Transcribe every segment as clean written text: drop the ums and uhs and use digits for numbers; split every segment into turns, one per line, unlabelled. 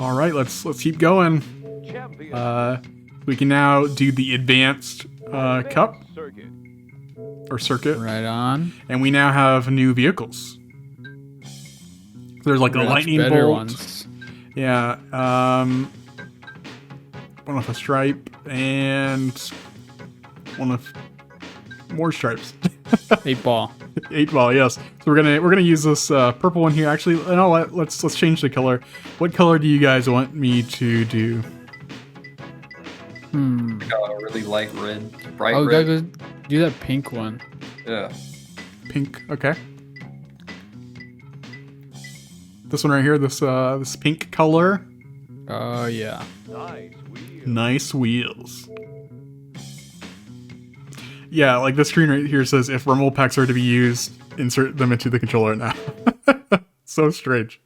All right, let's keep going. We can now do the advanced cup or circuit,
Right on.
and we now have new vehicles. There's like a
Much
lightning
better
bolt.
ones.
Yeah. One with a stripe and one with more stripes.
8-ball.
8-ball, yes. So we're gonna use this purple one here. Actually, no, let's change the color. What color do you guys want me to do?
Really light red, bright
Oh, we
red.
gotta go do that pink one.
Yeah.
Pink. Okay. This one right here. This pink color.
Oh yeah.
Nice wheels. Yeah, like the screen right here says if rumble packs are to be used, insert them into the controller now. So strange.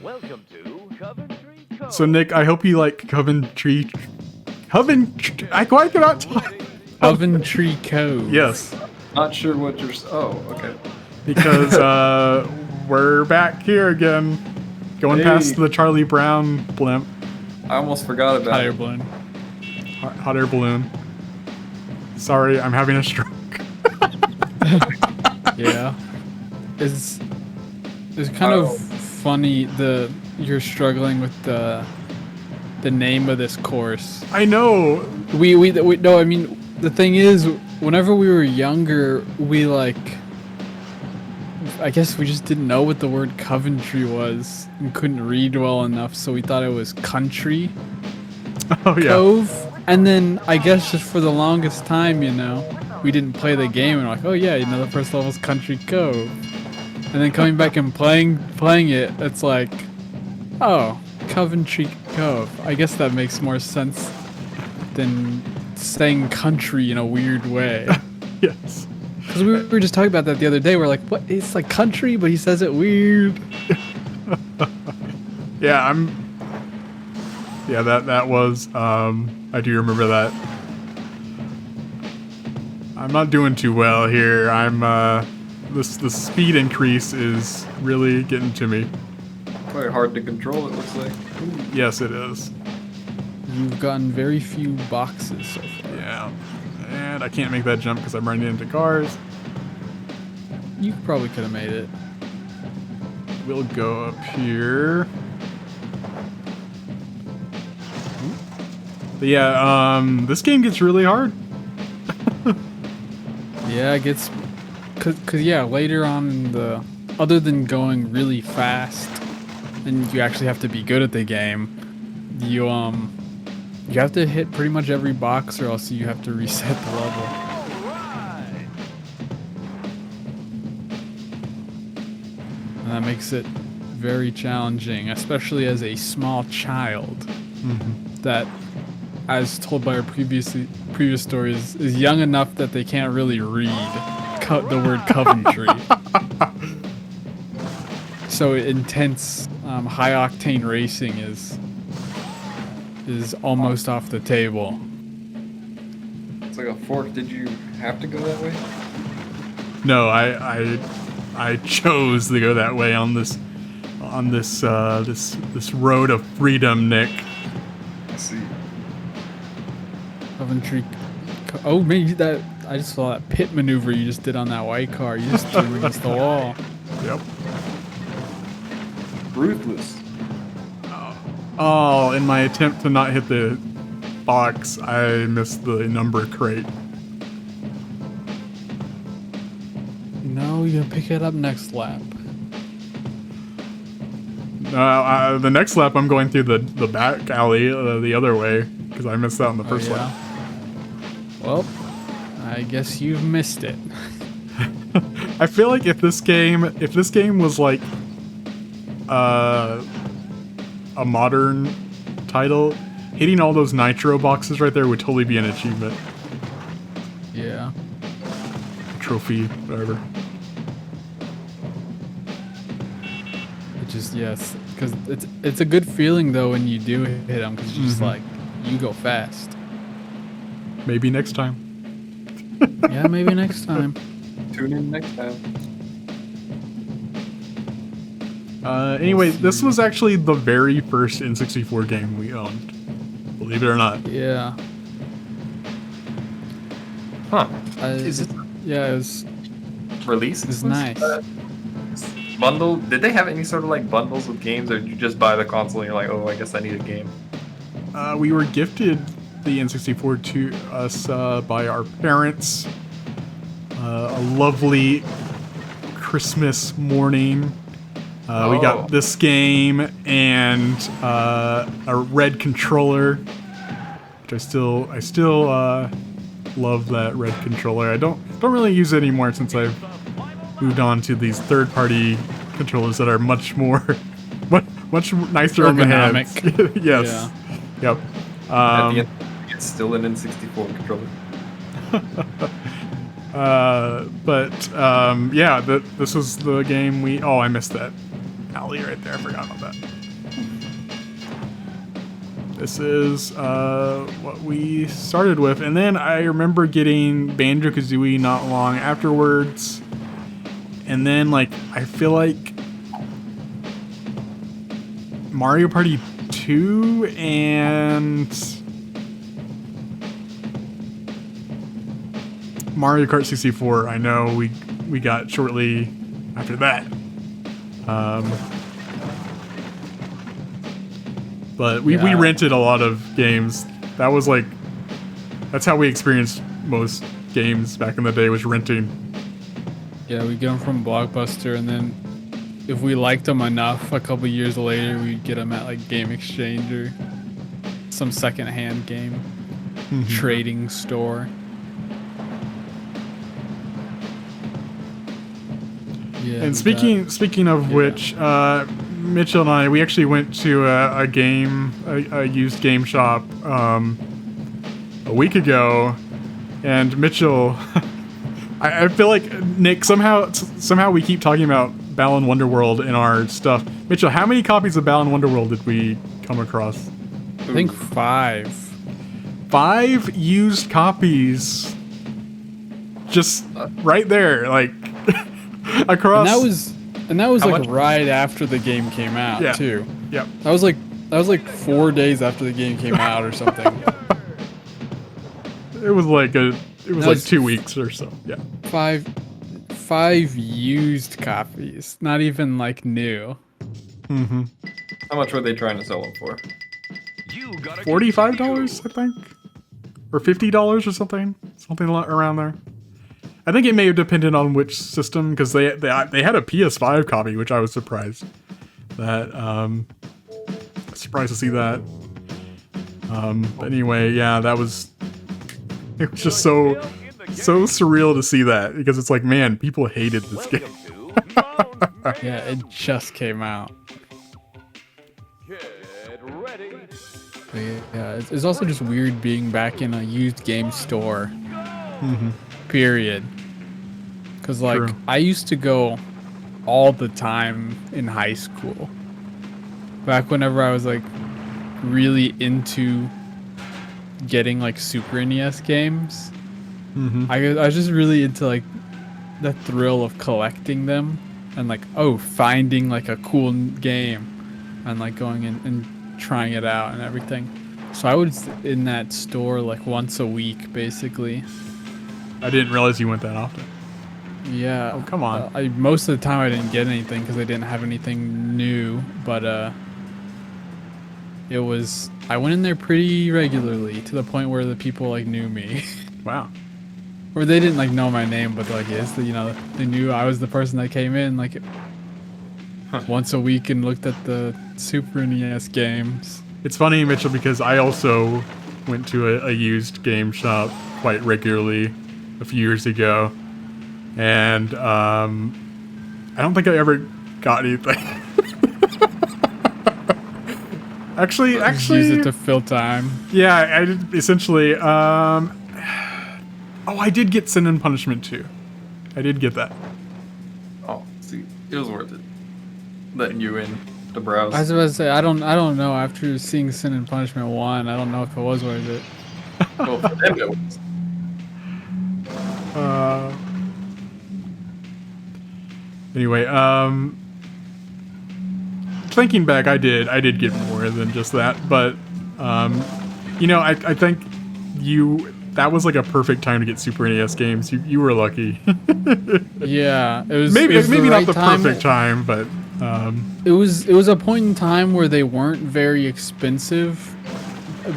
Welcome to Coventry Cove.
So Nick, I hope you like Coventry. I quite cannot talk.
Coventry Cove.
Yes,
Not sure what you're. Oh, okay.
because we're back here again, going
Hey.
past the Charlie Brown blimp,
I almost forgot about
Hot air
it.
balloon.
hot air balloon. Sorry, I'm having a stroke.
Yeah. It's kind
Oh.
of funny you're struggling with the name of this course.
I know.
We no, I mean the thing is whenever we were younger, I guess we just didn't know what the word Coventry was and couldn't read well enough, so we thought it was country
Oh yeah.
cove. And then I guess just for the longest time, we didn't play the game and we're like, oh yeah, the first level's Country Cove. And then coming back and playing it, it's like, oh, Coventry Cove. I guess that makes more sense than saying country in a weird way.
Yes.
Because we were just talking about that the other day. We're like, what? It's like country, but he says it weird.
Yeah, Yeah, that was. I do remember that. I'm not doing too well here. The speed increase is really getting to me.
Quite hard to control. It looks like.
Yes, it is.
You've gotten very few boxes so far.
Yeah, and I can't make that jump because I'm running into cars.
You probably could have made it.
We'll go up here. But yeah, this game gets really hard.
Yeah, it gets... Cause yeah, later on in other than going really fast, and you actually have to be good at the game, you have to hit pretty much every box or else you have to reset the level. And that makes it very challenging, especially as a small child that, as told by our previous stories, is young enough that they can't really read the word Coventry. So intense, high-octane racing is almost off the table.
It's like a fork. Did you have to go that way?
No, I chose to go that way on this road of freedom, Nick.
Let's see.
Coventry. Oh, maybe that. I just saw that pit maneuver you just did on that white car. You just threw him against the wall.
Yep.
Ruthless.
Oh, in my attempt to not hit the box, I missed the number crate.
No, you gotta pick it up next lap.
The next lap, I'm going through the back alley the other way because I missed out on the first lap.
Well, I guess you've missed it.
I feel like if this game was like a modern title, hitting all those nitro boxes right there would totally be an achievement.
Yeah.
Trophy, whatever.
It just, yes, because it's a good feeling though when you do hit them because you're just like, you go fast.
Maybe next time.
Yeah, maybe next time.
Tune in next time.
Anyway, this was actually the very first N64 game we owned. Believe it or not.
Yeah.
Huh.
Is it? Yeah, it was.
Release?
It's nice.
Bundle? Did they have any sort of like bundles with games, or did you just buy the console and you're like, oh, I guess I need a game?
We were gifted the N64 to us by our parents. A lovely Christmas morning. We got this game and a red controller, which I still love that red controller. I don't really use it anymore since I've moved on to these third-party controllers that are much much nicer on the hands. Yes.
Yeah.
Yep.
At the end, it's still an N64 controller.
Yeah, this was the game we. Oh, I missed that alley right there. I forgot about that. This is what we started with, and then I remember getting Banjo-Kazooie not long afterwards, and then like I feel like Mario Party 2 and Mario Kart 64. I know we got shortly after that. But we rented a lot of games. That's how we experienced most games back in the day, was renting.
Yeah, we get them from Blockbuster, and then if we liked them enough, a couple years later, we'd get them at like Game Exchange or some secondhand game trading store. Yeah,
And speaking of which, Mitchell and I, we actually went to a used game shop a week ago, and Mitchell, I feel like Nick, somehow we keep talking about Balan Wonderworld in our stuff. Mitchell, how many copies of Balan Wonderworld did we come across?
I think 5.
5 used copies, just right there, like across.
And that was
How
like
much?
right after the game came out too.
Yep.
That was like 4 days after the game came out or something.
It was like 2 weeks or so. Yeah.
5 used copies, not even like new.
Mm-hmm.
How much were they trying to sell them for?
$45, I think, or $50 or something around there. I think it may have depended on which system, because they had a PS5 copy, which I was surprised surprised to see that. But anyway, yeah, it was just so surreal to see that, because it's like, man, people hated this game.
Yeah, it just came out. But yeah, it's also just weird being back in a used game store. Period. Because like
True.
I used to go all the time in high school. Back whenever I was like really into getting like Super NES games. I was just really into like the thrill of collecting them and like finding like a cool game and like going in and trying it out and everything. So I was in that store like once a week basically.
I didn't realize you went that often.
Yeah.
Oh, come on.
Most of the time I didn't get anything because I didn't have anything new, but I went in there pretty regularly to the point where the people like knew me.
Wow.
Or they didn't like know my name, but like they knew I was the person that came in like once a week and looked at the Super NES games.
It's funny, Mitchell, because I also went to a used game shop quite regularly a few years ago, and I don't think I ever got anything. actually,
Just use it to fill time.
yeah, I did essentially. I did get Sin and Punishment 2. I did get that.
Oh, see, it was worth it. Letting you in to browse.
I was about to say I don't know. After seeing Sin and Punishment 1, I don't know if it was worth it.
Well, for them it was.
Anyway, thinking back, I did get more than just that, but you know, I think that was like a perfect time to get Super NES games. You were lucky.
Yeah, it was
maybe
it was
maybe
the
not
right
the
time.
perfect time, but
It was a point in time where they weren't very expensive,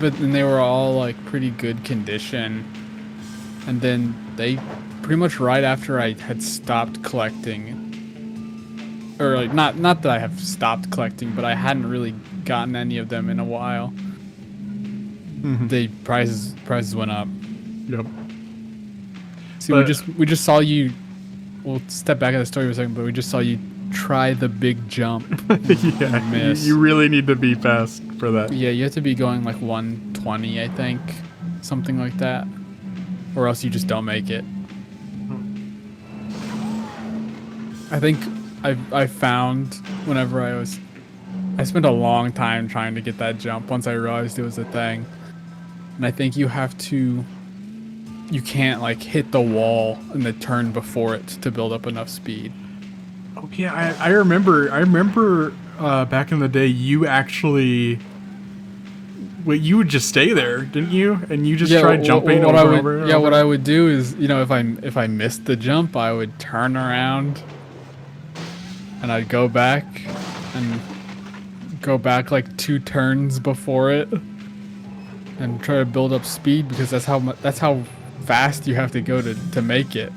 but then they were all like pretty good condition. And then they pretty much right after I had stopped collecting, or like not that I have stopped collecting, but I hadn't really gotten any of them in a while. The prices went up.
yep.
See,
But-
we just saw you. We'll step back at the story for a second, but we just saw you try the big jump.
Yeah,
miss.
you really need to be fast for that.
Yeah, you have to be going like 120, I think, something like that, or else you just don't make it. I think I found whenever I spent a long time trying to get that jump once I realized it was a thing, and I think you can't like hit the wall in the turn before it to build up enough speed.
Oh yeah, I remember back in the day you actually. Wait, you would just stay there, didn't you? And you just tried jumping
what
over
I
and
would,
over.
Yeah, what I would do is, you know, if I missed the jump, I would turn around and I'd go back like 2 turns before it and try to build up speed, because that's how fast you have to go to make it.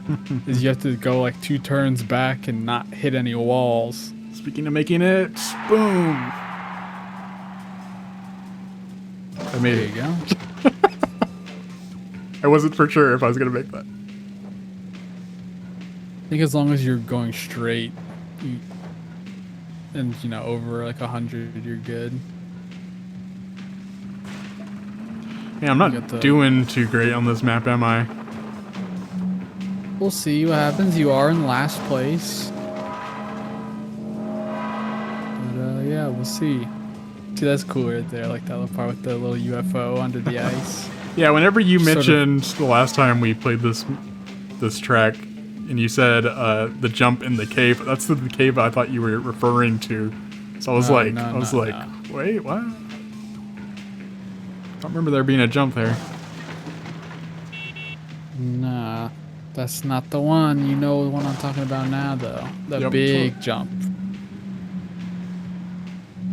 Is you have to go like 2 turns back and not hit any walls.
Speaking of making it, boom. I made
There
it.
you go.
I wasn't for sure if I was gonna make that.
I think as long as you're going straight, and you know, over like 100, you're good.
Yeah, I'm
got
not
the-
doing too great on this map, am I?
We'll see what happens. You are in last place. But yeah, we'll see. See, that's cool right there. Like that little part with the little UFO under the ice.
Yeah, whenever you
Sort of-
mentioned the last time we played this track, and you said the jump in the cave, that's the cave I thought you were referring to. So I was
No,
like,
no.
wait, what? I don't remember there being a jump there.
Nah, that's not the one. You know the one I'm talking about now, though. The
Yep.
big jump.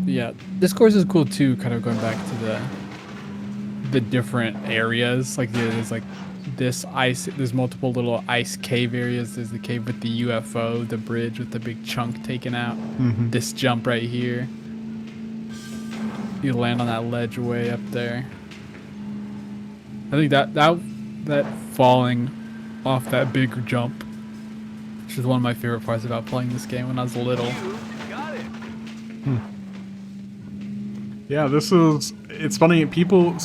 Yeah, this course is cool too. Kind of going back to the different areas. Like there's like this ice. There's multiple little ice cave areas. There's the cave with the UFO, the bridge with the big chunk taken out. This jump right here. You land on that ledge way up there. I think that falling off that big jump, which is one of my favorite parts about playing this game when I was little.
Got it.
Yeah, it's funny, people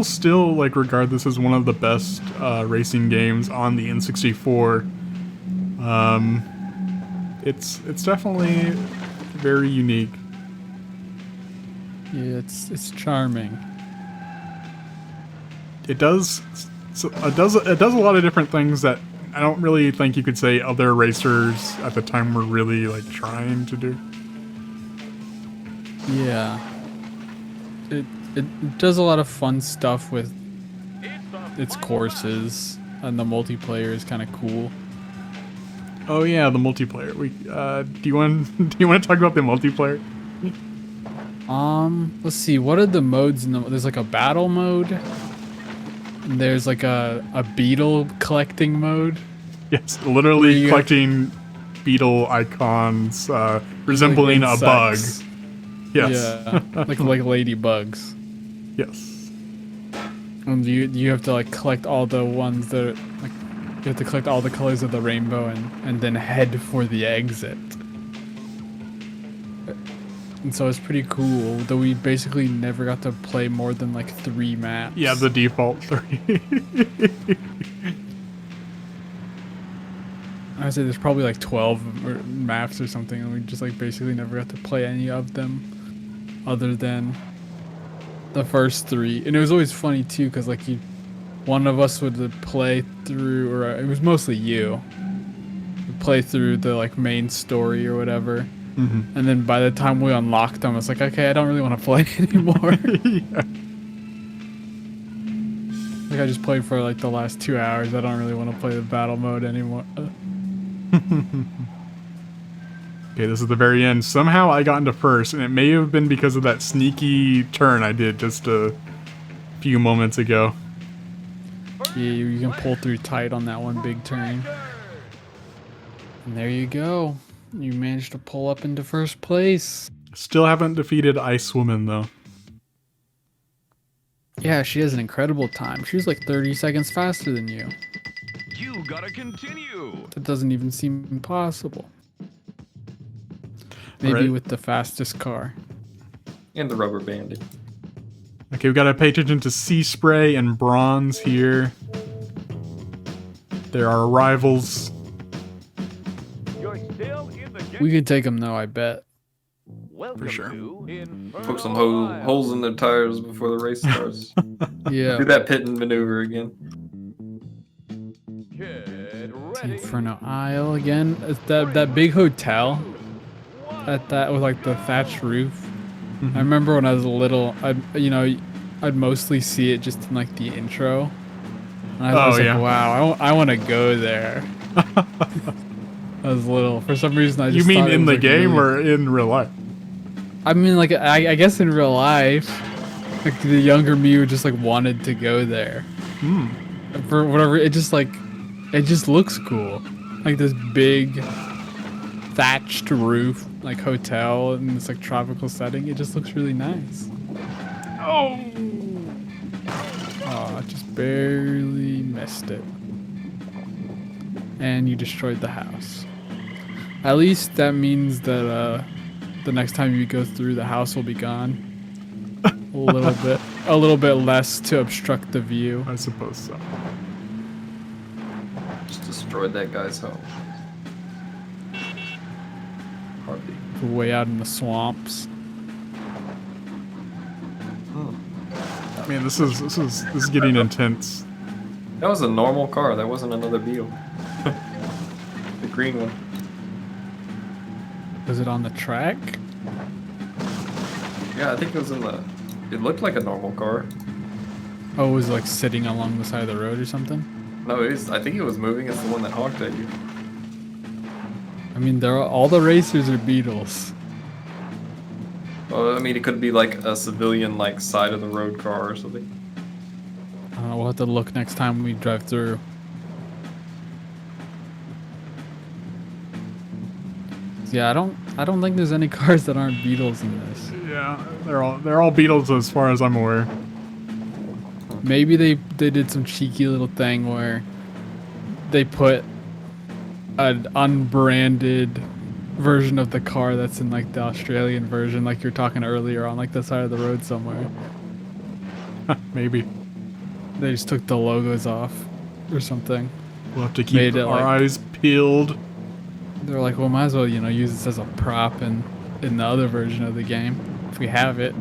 still like regard this as one of the best racing games on the N64. It's definitely very unique.
Yeah, it's charming.
It does a lot of different things that I don't really think you could say other racers at the time were really like trying to do.
Yeah. It does a lot of fun stuff with its courses, and the multiplayer is kind of cool.
Oh yeah, the multiplayer. Do you want to talk about the multiplayer?
Let's see. What are the modes? There's like a battle mode. And there's like a beetle collecting mode.
Yes,
Where
literally
you
collecting beetle icons resembling
Like
a bug.
insects.
Yes.
Yeah, like ladybugs.
Yes.
And you have to like collect all the ones that are, like, you have to collect all the colors of the rainbow and then head for the exit. And so it's pretty cool, though we basically never got to play more than like 3 maps.
Yeah, the default 3.
I'd say there's probably like 12 maps or something, and we just like basically never got to play any of them other than the first 3. And it was always funny too, because like one of us would play through, or it was mostly you, would play through the like main story or whatever, And then by the time we unlocked them, it's like, okay, I don't really want to play anymore.
Yeah.
Like I just played for like the last 2 hours. I don't really want to play the battle mode anymore.
Okay, this is the very end. Somehow I got into first, and it may have been because of that sneaky turn I did just a few moments ago.
Yeah, you can pull through tight on that one big turn. And there you go. You managed to pull up into first place.
Still haven't defeated Ice Woman, though.
Yeah, she has an incredible time. She was like 30 seconds faster than you.
You gotta continue.
That doesn't even seem impossible. Maybe
Right.
with the fastest car.
And the rubber banding.
Okay, we've got to pay attention to Sea Spray and Bronze here. There are rivals.
You're still in the game.
We could take them though, I bet.
Welcome
sure.
to Inferno
Poke some
Isle.
holes in their tires before the race starts.
Yeah.
Do that pit and maneuver again.
Get ready.
Inferno Isle again. It's that big hotel. That with like the thatched roof. I remember when I was little, I'd mostly see it just in like the intro. And I was
Oh, yeah.
like, wow, I want to go there. I was little. For some reason, I just
You mean
thought it
in
was,
the
like,
game
really-
or in real life?
I mean, like I guess in real life, like the younger me would just like wanted to go there. For whatever, it just looks cool. Like this big thatched roof, like hotel in this like tropical setting. It just looks really nice. Oh, I just barely missed it. And you destroyed the house. At least that means that the next time you go through, the house will be gone. A little bit less to obstruct the view.
I suppose so.
Just destroyed that guy's home. Hardly.
Way out in the swamps.
I mean, this is getting intense.
That was a normal car. That wasn't another Beetle. The green one.
Was it on the track?
Yeah, I think it was in the. It looked like a normal car.
Oh, it was like sitting along the side of the road or something?
No, I think it was moving. It's the one that honked at you.
I mean, all the racers are Beetles.
Well, I mean, it could be like a civilian, like side of the road car or something.
I don't know, we'll have to look next time we drive through. Yeah, I don't think there's any cars that aren't Beetles in this.
Yeah, they're all Beetles as far as I'm aware.
Maybe they did some cheeky little thing where they put an unbranded version of the car that's in like the Australian version, like you're talking earlier, on like the side of the road somewhere.
Maybe
They just took the logos off or something.
we'll have to keep
Made it
our
like-
eyes peeled.
They're like, well, might as well, use this as a prop in the other version of the game if we have it.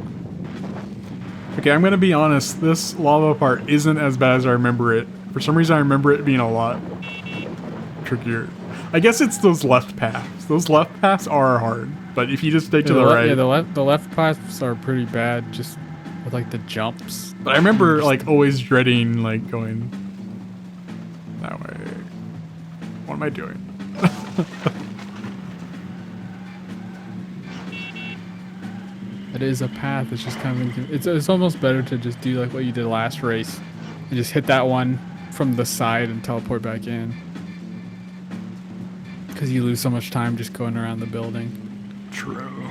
Okay, I'm gonna be honest. This lava part isn't as bad as I remember it. For some reason, I remember it being a lot trickier. I guess it's those left paths. Those left paths are hard, but if you just stay to the right.
Yeah, the left paths are pretty bad, just with like the jumps.
But I remember like always dreading like going that way. What am I doing?
It is a path. It's just kind of it's almost better to just do like what you did last race and just hit that one from the side and teleport back in. Because you lose so much time just going around the building.
True.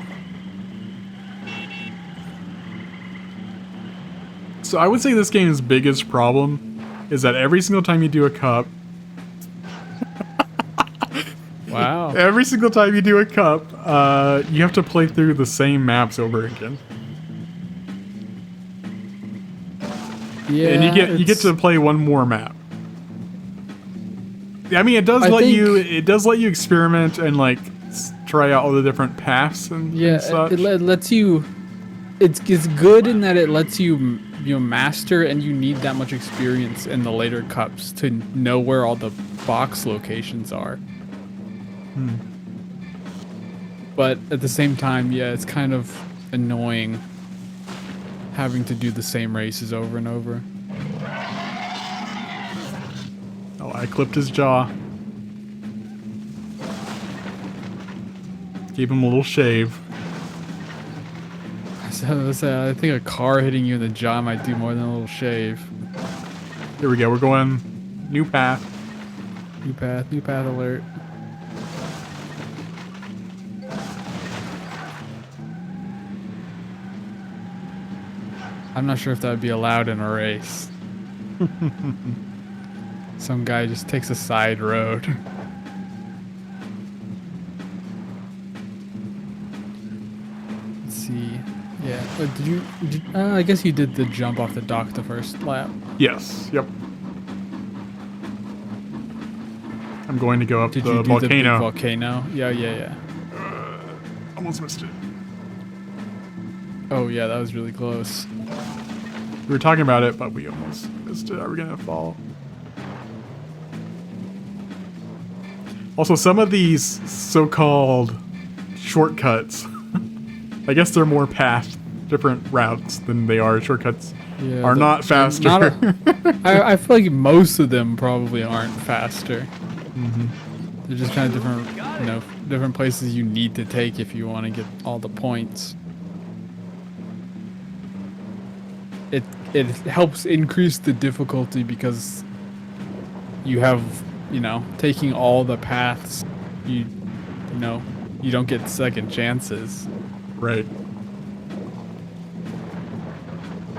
So I would say this game's biggest problem is that every single time you do a cup,
Wow.
every single time you do a cup, you have to play through the same maps over again,
Yeah.
and you get to play one more map. I mean, it does let you experiment and like try out all the different paths and such.
It lets you. It's good in that it lets you master, and you need that much experience in the later cups to know where all the box locations are. But at the same time, yeah, it's kind of annoying having to do the same races over and over.
Oh, I clipped his jaw. Gave him a little shave.
So, I think a car hitting you in the jaw might do more than a little shave.
Here we go. We're going new path.
New path alert. I'm not sure if that would be allowed in a race. Some guy just takes a side road. Let's see. Yeah. I guess you did the jump off the dock the first lap.
Yes. Yep. I'm going to go up
Did
the
you do
volcano.
the big volcano? Yeah.
Almost missed it.
Oh yeah, that was really close.
We were talking about it, but we almost missed it. Are we gonna fall? Also, some of these so-called shortcuts, I guess they're more path, different routes than they are shortcuts.
Yeah,
Are not faster.
I feel like most of them probably aren't faster. They're just kind of different, different places you need to take if you want to get all the points. It helps increase the difficulty because you have, taking all the paths, you don't get second chances.
Right.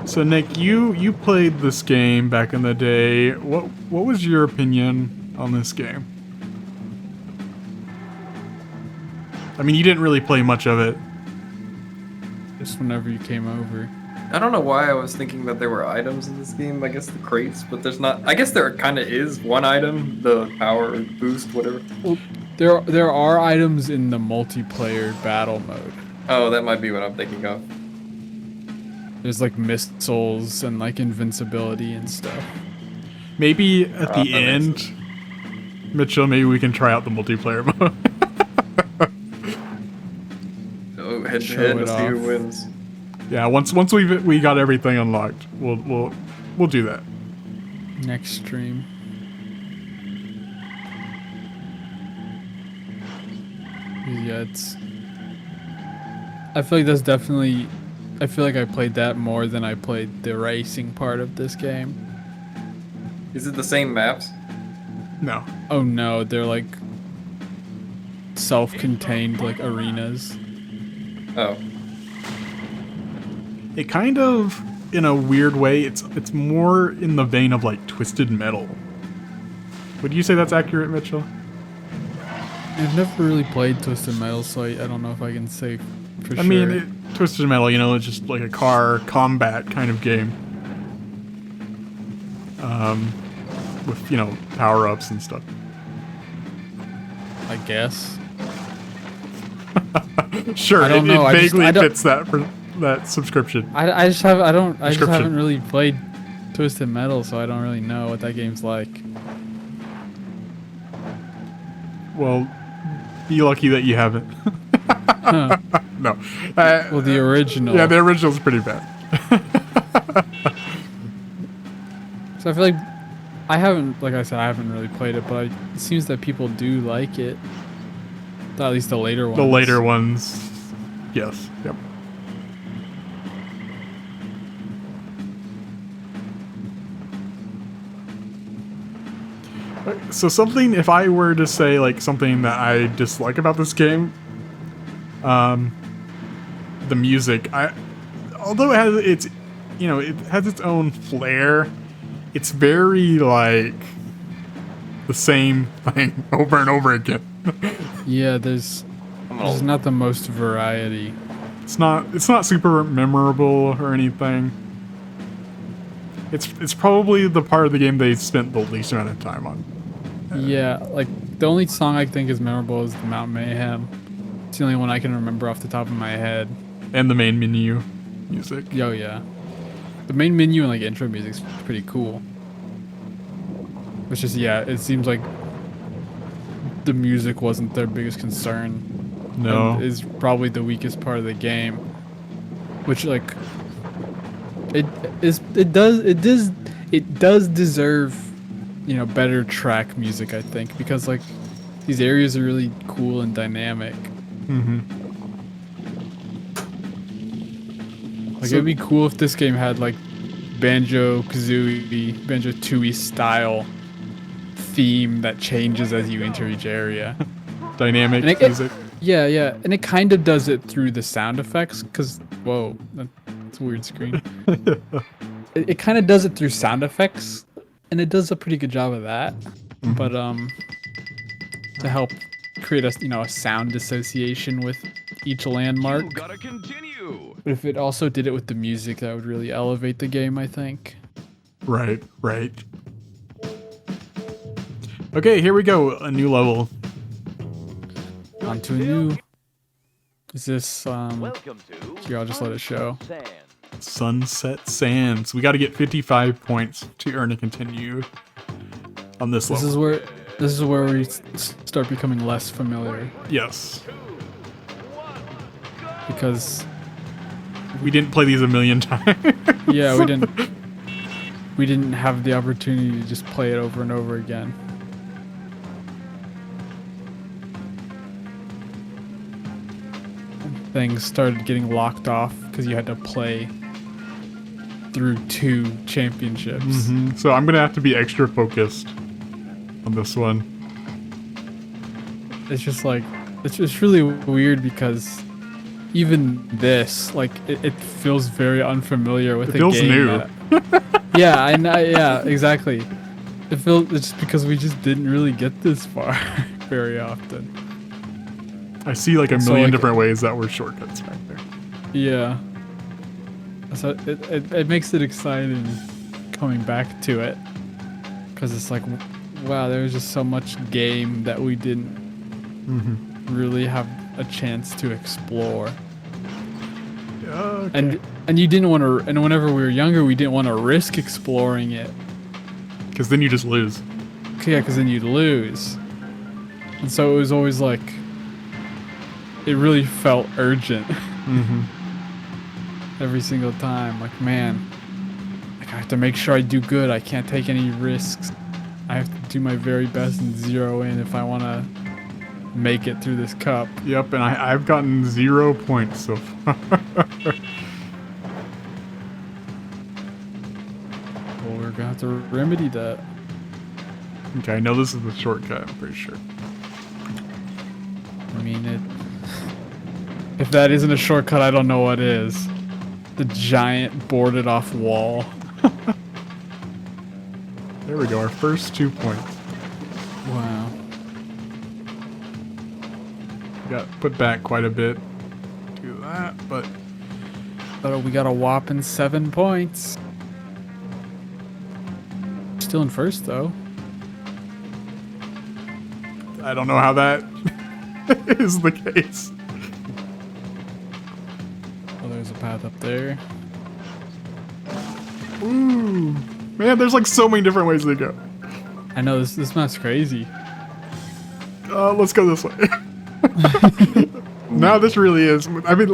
So Nick, you played this game back in the day. What was your opinion on this game? I mean, you didn't really play much of it.
Just whenever you came over.
I don't know why I was thinking that there were items in this game. I guess the crates, but there's not. I guess there kind of is one item, the power boost, whatever.
Well, there are items in the multiplayer battle mode.
Oh, that might be what I'm thinking of.
There's like missiles and like invincibility and stuff.
Maybe at the
that makes
end, Mitchell, maybe we can try out the multiplayer mode.
Oh, head to
Show
head,
it
let's see who
off.
wins.
Yeah, once we got everything unlocked, we'll do that.
Next stream. Yeah, I feel like that's definitely. I feel like I played that more than I played the racing part of this game.
Is it the same maps?
No.
Oh no, they're like self-contained like arenas.
Oh,
It kind of, in a weird way, it's more in the vein of like Twisted Metal. Would you say that's accurate, Mitchell?
I've never really played Twisted Metal, so I don't know if I can say for
I
sure.
mean, Twisted Metal, it's just like a car combat kind of game. With, power-ups and stuff.
I guess.
Sure,
I don't know,
it vaguely
I don't-
fits that subscription.
I just haven't
Description.
really played Twisted Metal, so I don't really know what that game's like.
Well, be lucky that you haven't.
Huh.
No.
Well, the original.
Yeah, the original's pretty bad.
So I feel like I haven't, like I said, I haven't really played it, but it seems that people do like it. At least the later ones.
The later ones, yes. Yep. So something, if I were to say like something that I dislike about this game, the music. Although it has its own flair. It's very like the same thing over and over again.
Yeah, there's not the most variety.
It's not super memorable or anything. It's probably the part of the game they spent the least amount of time on.
Yeah, like the only song I think is memorable is the Mount Mayhem. It's the only one I can remember off the top of my head.
And the main menu music.
Yo, yeah. The main menu and like intro music's pretty cool. It's just, yeah, it seems like the music wasn't their biggest concern.
No.
and is probably the weakest part of the game. Which like it does deserve, you know, better track music, I think, because like these areas are really cool and dynamic.
Mm-hmm.
Like
So-
it'd be cool if this game had like Banjo-Kazooie, Banjo-Tooie style theme that changes as you enter each area.
Dynamic
And
music.
Yeah, and it kind of does it through the sound effects, because, whoa, that's a weird screen. It kind of does it through sound effects, and it does a pretty good job of that. But, to help create a sound association with each landmark.
You gotta continue.
But if it also did it with the music, that would really elevate the game, I think.
Right. Okay, here we go. A new level.
On to a new... Is this,
Welcome to
here, I'll just let it show.
Sand.
Sunset Sands. We got to get 55 points to earn a continue on this
This
level.
is where we start becoming less familiar,
Yes.
because
We didn't play these a million times.
yeah, we didn't have the opportunity to just play it over and over again. Things started getting locked off because you had to play through 2 championships.
So I'm going to have to be extra focused on this one.
It's just like, it's just really weird because even this, like, it feels very unfamiliar with
It
a
feels
game
new.
that- yeah, I know. Yeah, exactly. It's just because we just didn't really get this far very often.
I see like a
So,
million
like-
different ways that were shortcuts back there.
Yeah. So it makes it exciting coming back to it, because it's like, wow, there was just so much game that we didn't really have a chance to explore.
Okay.
And you didn't want to, and whenever we were younger, we didn't want to risk exploring it.
Because then you just lose.
Yeah, because then you'd lose. And so it was always like, it really felt urgent every single time. Like, man, like I have to make sure I do good. I can't take any risks. I have to do my very best and zero in if I want to make it through this cup.
Yep, and I've gotten 0 points so far.
Well, we're gonna have to remedy that.
Okay, I know this is the shortcut, I'm pretty sure.
I mean, if that isn't a shortcut, I don't know what is. The giant boarded off wall.
There we go, our first 2 points.
Wow.
Got put back quite a bit. Do that, but
But we got a whopping 7 points. Still in first, though.
I don't know how that is the case.
Oh, there's a path up there.
Ooh, man, there's like so many different ways to go.
I know, this map's crazy.
Let's go this way. Now this really is. I mean,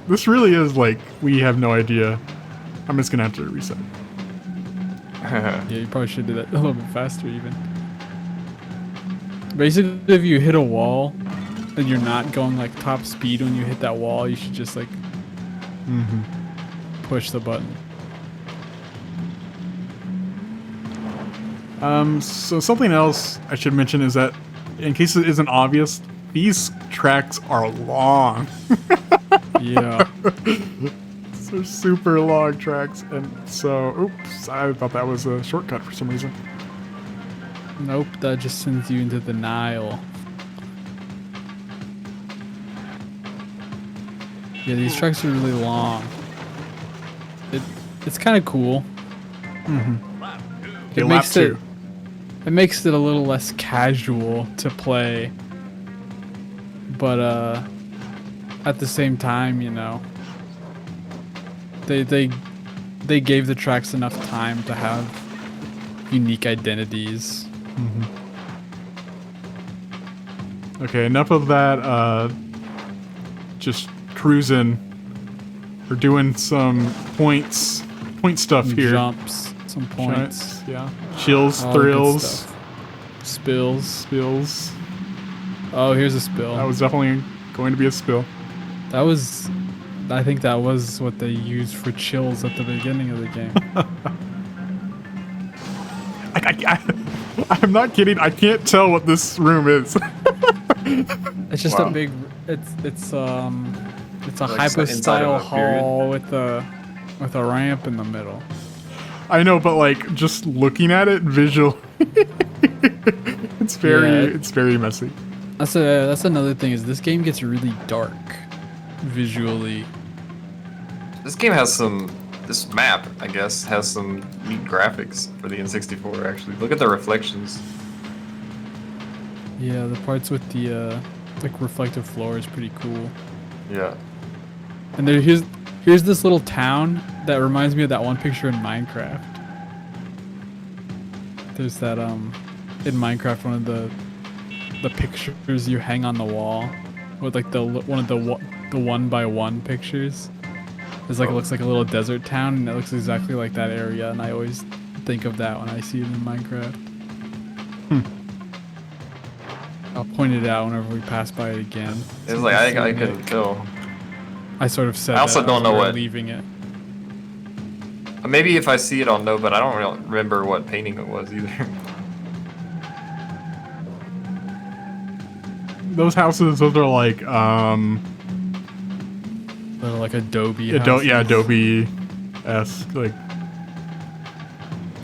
this really is like we have no idea. I'm just gonna have to reset.
Yeah, you probably should do that a little bit faster, even. Basically, if you hit a wall and you're not going like top speed when you hit that wall, you should just like push the button.
So something else I should mention is that, in case it isn't obvious, these tracks are long.
Yeah.
They're super long tracks, and so, oops, I thought that was a shortcut for some reason.
Nope, that just sends you into the Nile. Yeah, these tracks are really long. It's kind of cool.
Okay, lap 2.
It makes it a little less casual to play, but at the same time, you know, they gave the tracks enough time to have unique identities.
Okay, enough of that just cruising. We're doing some point stuff
Some
here.
jumps, some points.
Yeah. Chills,
all the good
thrills,
stuff. Spills.
spills.
Oh, here's a spill.
That was definitely going to be a spill.
That was, I think that was what they used for chills at the beginning of the game.
I'm not kidding. I can't tell what this room is.
It's just
Wow.
a big, it's a
Like
hypo
inside
style
of a period?
hall with a ramp in the middle.
I know, but like just looking at it visually, it's very messy.
That's another thing is this game gets really dark visually.
This game has some. This map, I guess, has some neat graphics for the N64. Actually, look at the reflections.
Yeah, the parts with the like reflective floor is pretty cool.
Yeah.
And here's this little town that reminds me of that one picture in Minecraft. There's that in Minecraft one of the pictures you hang on the wall with like the one of the 1x1 pictures. It's like it looks like a little desert town and it looks exactly like that area and I always think of that when I see it in Minecraft. I'll point it out whenever we pass by it again.
It was like I couldn't tell.
I sort of said
I also
that
don't
as
know
we were
what-
leaving it.
Maybe if I see it, I'll know, but I don't really remember what painting it was either.
Those houses, those are like
Little like Adobe.
yeah,
houses.
Adobe-esque, like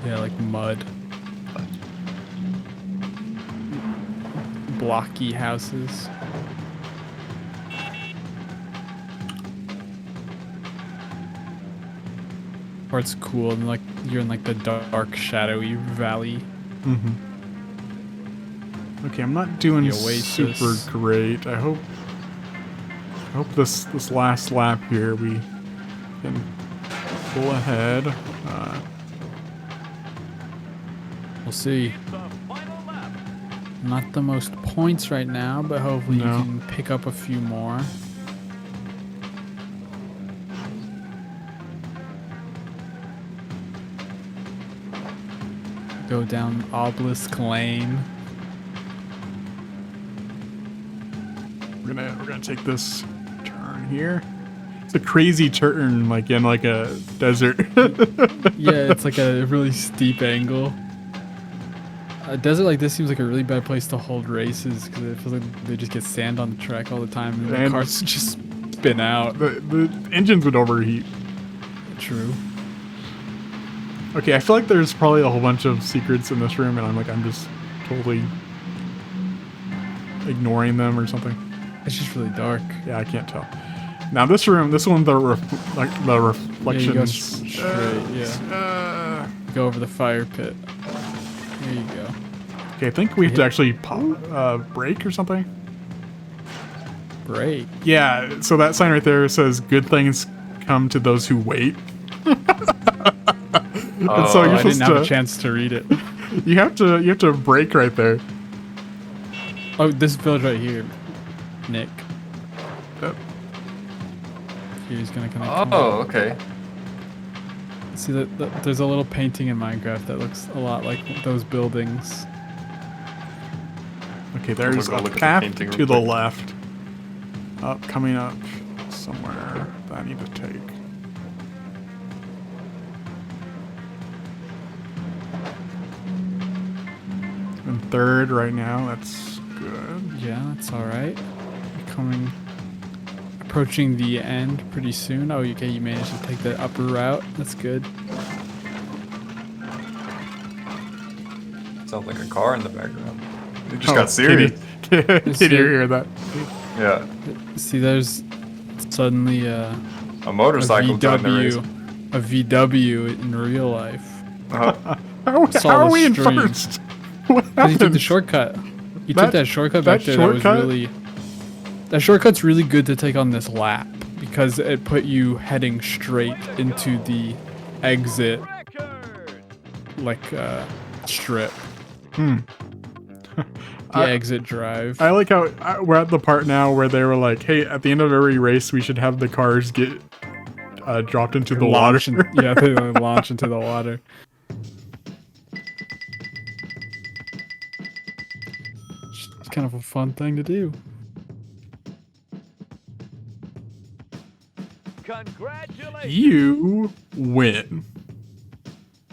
Yeah, like mud. Blocky houses. Part's cool and like you're in like the dark shadowy valley.
okay, I'm not doing
The Oasis.
super great. I hope this last lap here we can pull ahead.
We'll see.
The final lap.
Not the most points right now, but hopefully
No.
you can pick up a few more. Go down Obelisk Lane.
We're gonna take this turn here. It's a crazy turn, like in like a desert.
Yeah, it's like a really steep angle. A desert like this seems like a really bad place to hold races because it feels like they just get sand on the track all the time and the
And-
cars just spin out.
the engines would overheat.
True.
Okay, I feel like there's probably a whole bunch of secrets in this room, and I'm just totally ignoring them or something.
It's just really dark.
Yeah, I can't tell. Now this room, this one, the reflections.
Yeah, you go straight, yeah. Go over the fire pit. There you go.
Okay, I think we have to actually break or something.
Break.
Yeah, so that sign right there says "Good things come to those who wait." And so
Oh,
you're
I didn't
supposed
have a
to,
chance to read it.
you have to break right there.
Oh, this village right here, Nick.
Yep.
He's gonna connect.
Oh, okay.
See that there's a little painting in Minecraft that looks a lot like those buildings.
Okay, there's
gonna
a
look at the
path
painting real
to the
quick.
left. Coming up somewhere that I need to take. And third right now, that's good.
Yeah, that's all right. Approaching the end pretty soon. Oh, okay, you managed to take the upper route. That's good.
Sounds like a car in the background. It just
Oh,
got serious.
Did you hear that?
Yeah.
See, there's suddenly
A
a
motorcycle driving the race.
VW in real life.
Uh-huh.
How are we in
stream.
first? What
Because you took the
happened?
shortcut. You
That-
took that shortcut back
that
there.
shortcut?
That was really. That shortcut's really good to take on this lap because it put you heading straight into the exit
Record.
like strip. exit drive.
I like how we're at the part now where they were like, "Hey, at the end of every race, we should have the cars get dropped into the water."
Yeah, they launch into the water. It's kind of a fun thing to do.
Congratulations.
You win.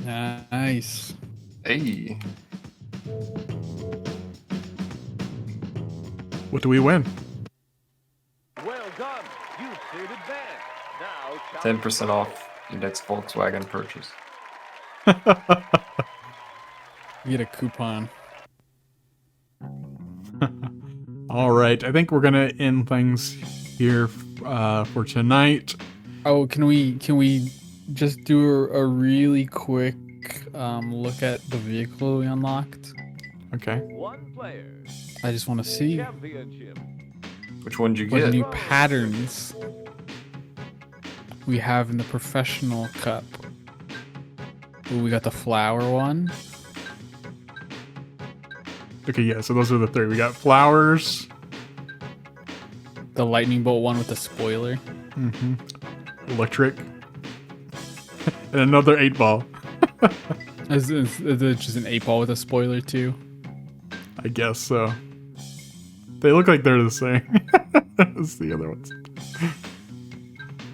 Nice.
Hey.
What do we win?
Well done. You've cleared advance. Now,
10% off your next Volkswagen purchase.
You get a coupon.
All right, I think we're gonna end things here for tonight.
Oh, can we just do a really quick look at the vehicle we unlocked?
Okay.
one player.
I just want to see
Championship.
Which one did you
what
get?
new patterns we have in the professional cup. Ooh, we got the flower one.
Okay, yeah. So those are the three. We got flowers.
The lightning bolt one with the spoiler.
Electric. And another 8-ball.
Is it just an 8-ball with a spoiler too?
I guess so. They look like they're the same as the other ones.